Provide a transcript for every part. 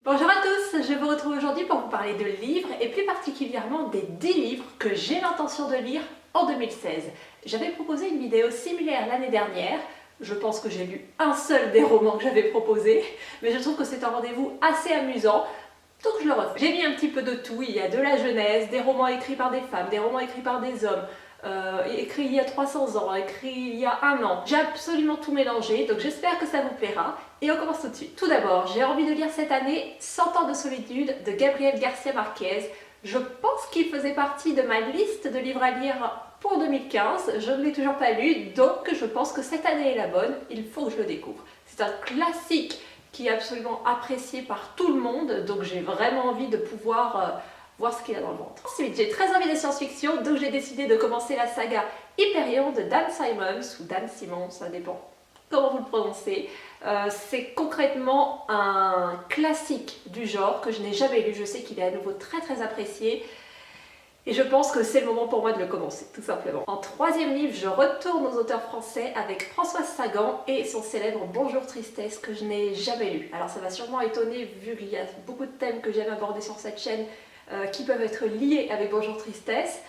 Bonjour à tous, je vous retrouve aujourd'hui pour vous parler de livres et plus particulièrement des 10 livres que j'ai l'intention de lire en 2016. J'avais proposé une vidéo similaire l'année dernière, je pense que j'ai lu un seul des romans que j'avais proposé, mais je trouve que c'est un rendez-vous assez amusant, donc je le refais. J'ai mis un petit peu de tout, il y a de la jeunesse, des romans écrits par des femmes, des romans écrits par des hommes, écrit il y a 300 ans, écrit il y a un an. J'ai absolument tout mélangé, donc j'espère que ça vous plaira. Et on commence tout de suite. Tout d'abord, j'ai envie de lire cette année 100 ans de solitude de Gabriel Garcia Marquez. Je pense qu'il faisait partie de ma liste de livres à lire pour 2015. Je ne l'ai toujours pas lu, donc je pense que cette année est la bonne. Il faut que je le découvre. C'est un classique qui est absolument apprécié par tout le monde, donc j'ai vraiment envie de pouvoir voir ce qu'il y a dans le ventre. Ensuite, j'ai très envie de science-fiction, donc j'ai décidé de commencer la saga Hyperion de Dan Simmons, ou Dan Simmons, ça dépend comment vous le prononcez. C'est concrètement un classique du genre que je n'ai jamais lu. Je sais qu'il est à nouveau très apprécié. Et je pense que c'est le moment pour moi de le commencer, tout simplement. En troisième livre, je retourne aux auteurs français avec Françoise Sagan et son célèbre Bonjour Tristesse que je n'ai jamais lu. Alors ça va sûrement étonner vu qu'il y a beaucoup de thèmes que j'aime aborder sur cette chaîne qui peuvent être liés avec Bonjour Tristesse.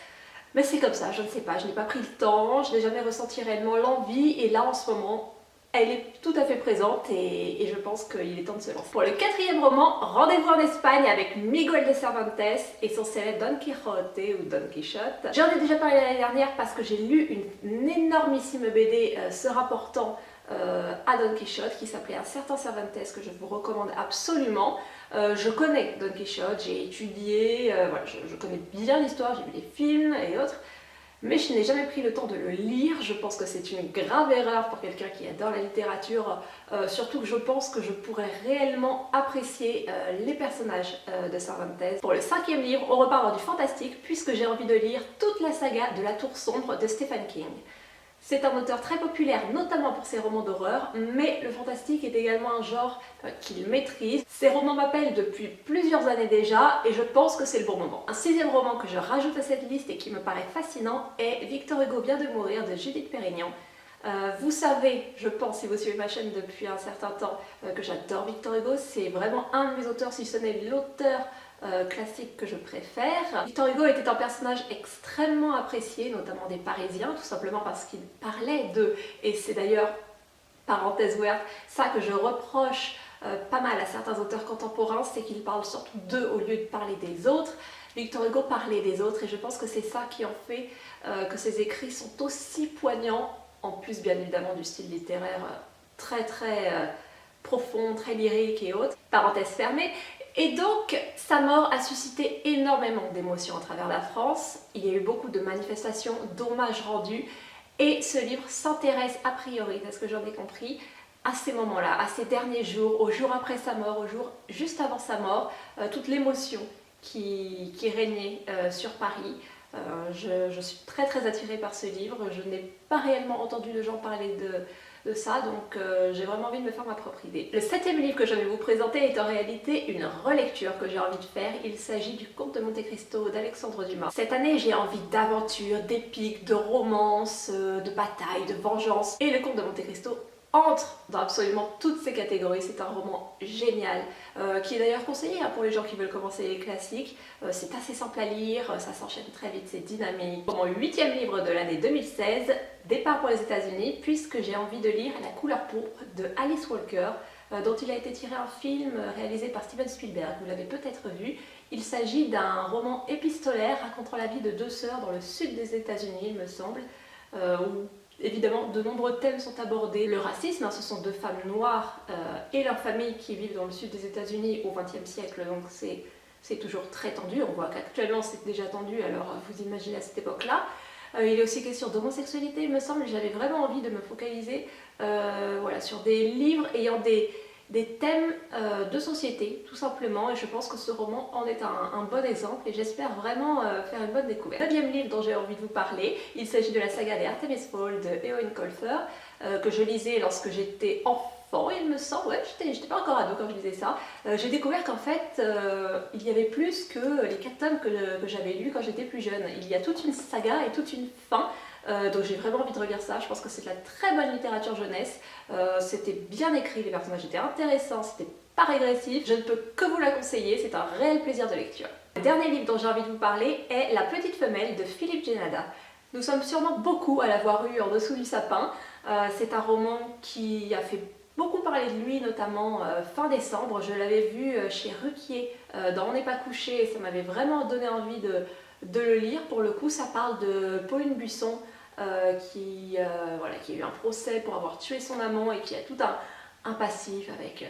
Mais c'est comme ça, je ne sais pas, je n'ai pas pris le temps, je n'ai jamais ressenti réellement l'envie et là en ce moment, elle est tout à fait présente et je pense qu'il est temps de se lancer. Pour le quatrième roman, Rendez-vous en Espagne avec Miguel de Cervantes et son célèbre Don Quixote ou Don Quichotte. J'en ai déjà parlé l'année dernière parce que j'ai lu une énormissime BD se rapportant à Don Quichotte qui s'appelait Un certain Cervantes que je vous recommande absolument. Je connais Don Quichotte, j'ai étudié, voilà, je connais bien l'histoire, j'ai vu les films et autres. Mais je n'ai jamais pris le temps de le lire. Je pense que c'est une grave erreur pour quelqu'un qui adore la littérature, surtout que je pense que je pourrais réellement apprécier les personnages de Cervantes. Pour le cinquième livre, on repart dans du fantastique puisque j'ai envie de lire toute la saga de La Tour Sombre de Stephen King. C'est un auteur très populaire, notamment pour ses romans d'horreur, mais le fantastique est également un genre qu'il maîtrise. Ses romans m'appellent depuis plusieurs années déjà et je pense que c'est le bon moment. Un sixième roman que je rajoute à cette liste et qui me paraît fascinant est Victor Hugo vient de mourir de Judith Perrignon. Vous savez, je pense, si vous suivez ma chaîne depuis un certain temps, que j'adore Victor Hugo. C'est vraiment un de mes auteurs, si ce n'est l'auteur classique que je préfère. Victor Hugo était un personnage extrêmement apprécié, notamment des Parisiens, tout simplement parce qu'il parlait d'eux. Et c'est d'ailleurs, parenthèse ouverte, ça que je reproche pas mal à certains auteurs contemporains, c'est qu'ils parlent surtout d'eux au lieu de parler des autres. Victor Hugo parlait des autres et je pense que c'est ça qui en fait que ses écrits sont aussi poignants, en plus bien évidemment du style littéraire très profond, très lyrique et autres. Parenthèse fermée. Et donc, sa mort a suscité énormément d'émotions à travers la France. Il y a eu beaucoup de manifestations, d'hommages rendus. Et ce livre s'intéresse a priori, parce que j'en ai compris, à ces moments-là, à ces derniers jours, au jour après sa mort, au jour juste avant sa mort, toute l'émotion qui régnait sur Paris. Je suis très attirée par ce livre. Je n'ai pas réellement entendu de gens parler de ça, donc j'ai vraiment envie de me faire ma propre idée. Le septième livre que je vais vous présenter est en réalité une relecture que j'ai envie de faire. Il s'agit du Comte de Monte Cristo d'Alexandre Dumas. Cette année, j'ai envie d'aventure, d'épique, de romance, de bataille, de vengeance. Et le Comte de Monte Cristo entre dans absolument toutes ces catégories. C'est un roman génial, qui est d'ailleurs conseillé pour les gens qui veulent commencer les classiques. C'est assez simple à lire, ça s'enchaîne très vite, c'est dynamique. Pour mon huitième livre de l'année 2016, Départ pour les États-Unis, puisque j'ai envie de lire La couleur pourpre de Alice Walker, dont il a été tiré un film réalisé par Steven Spielberg, vous l'avez peut-être vu. Il s'agit d'un roman épistolaire racontant la vie de deux sœurs dans le sud des États-Unis, il me semble, où évidemment, de nombreux thèmes sont abordés. Le racisme, ce sont deux femmes noires et leurs familles qui vivent dans le sud des États-Unis au XXe siècle, donc c'est toujours très tendu. On voit qu'actuellement c'est déjà tendu, alors vous imaginez à cette époque-là. Il est aussi question d'homosexualité, il me semble. J'avais vraiment envie de me focaliser voilà, sur des livres ayant des thèmes de société, tout simplement, et je pense que ce roman en est un bon exemple et j'espère vraiment faire une bonne découverte. Le neuvième livre dont j'ai envie de vous parler, il s'agit de la saga des Artemis Fowl de Eowyn Colfer, que je lisais lorsque j'étais enfant, il me semble, ouais, j'étais pas encore ado quand je lisais ça. J'ai découvert qu'en fait, il y avait plus que les 4 tomes que j'avais lus quand j'étais plus jeune. Il y a toute une saga et toute une fin. Donc j'ai vraiment envie de relire ça, je pense que c'est de la très bonne littérature jeunesse, c'était bien écrit, les personnages étaient intéressants, c'était pas régressif, je ne peux que vous la conseiller, c'est un réel plaisir de lecture. Le dernier livre dont j'ai envie de vous parler est La petite femelle de Philippe Génada. Nous sommes sûrement beaucoup à l'avoir eu en dessous du sapin. C'est un roman qui a fait beaucoup parler de lui, notamment fin décembre. Je l'avais vu chez Ruquier dans On n'est pas couché et ça m'avait vraiment donné envie de le lire. Pour le coup, ça parle de Pauline Buisson qui a eu un procès pour avoir tué son amant et qui a tout un passif avec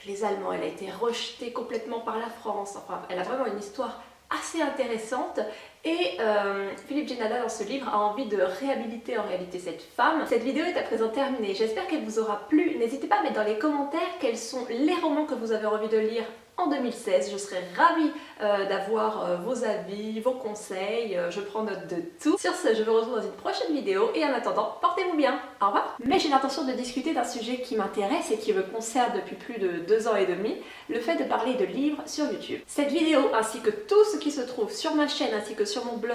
les Allemands. Elle a été rejetée complètement par la France. Enfin, elle a vraiment une histoire assez intéressante et Philippe Génada dans ce livre a envie de réhabiliter en réalité cette femme. Cette vidéo est à présent terminée, j'espère qu'elle vous aura plu. N'hésitez pas à mettre dans les commentaires quels sont les romans que vous avez envie de lire en 2016. Je serais ravie d'avoir vos avis, vos conseils, je prends note de tout. Sur ce, je vous retrouve dans une prochaine vidéo et en attendant, portez-vous bien, au revoir. Mais j'ai l'intention de discuter d'un sujet qui m'intéresse et qui me concerne depuis plus de 2 ans et demi, le fait de parler de livres sur YouTube. Cette vidéo ainsi que tout ce qui se trouve sur ma chaîne ainsi que sur mon blog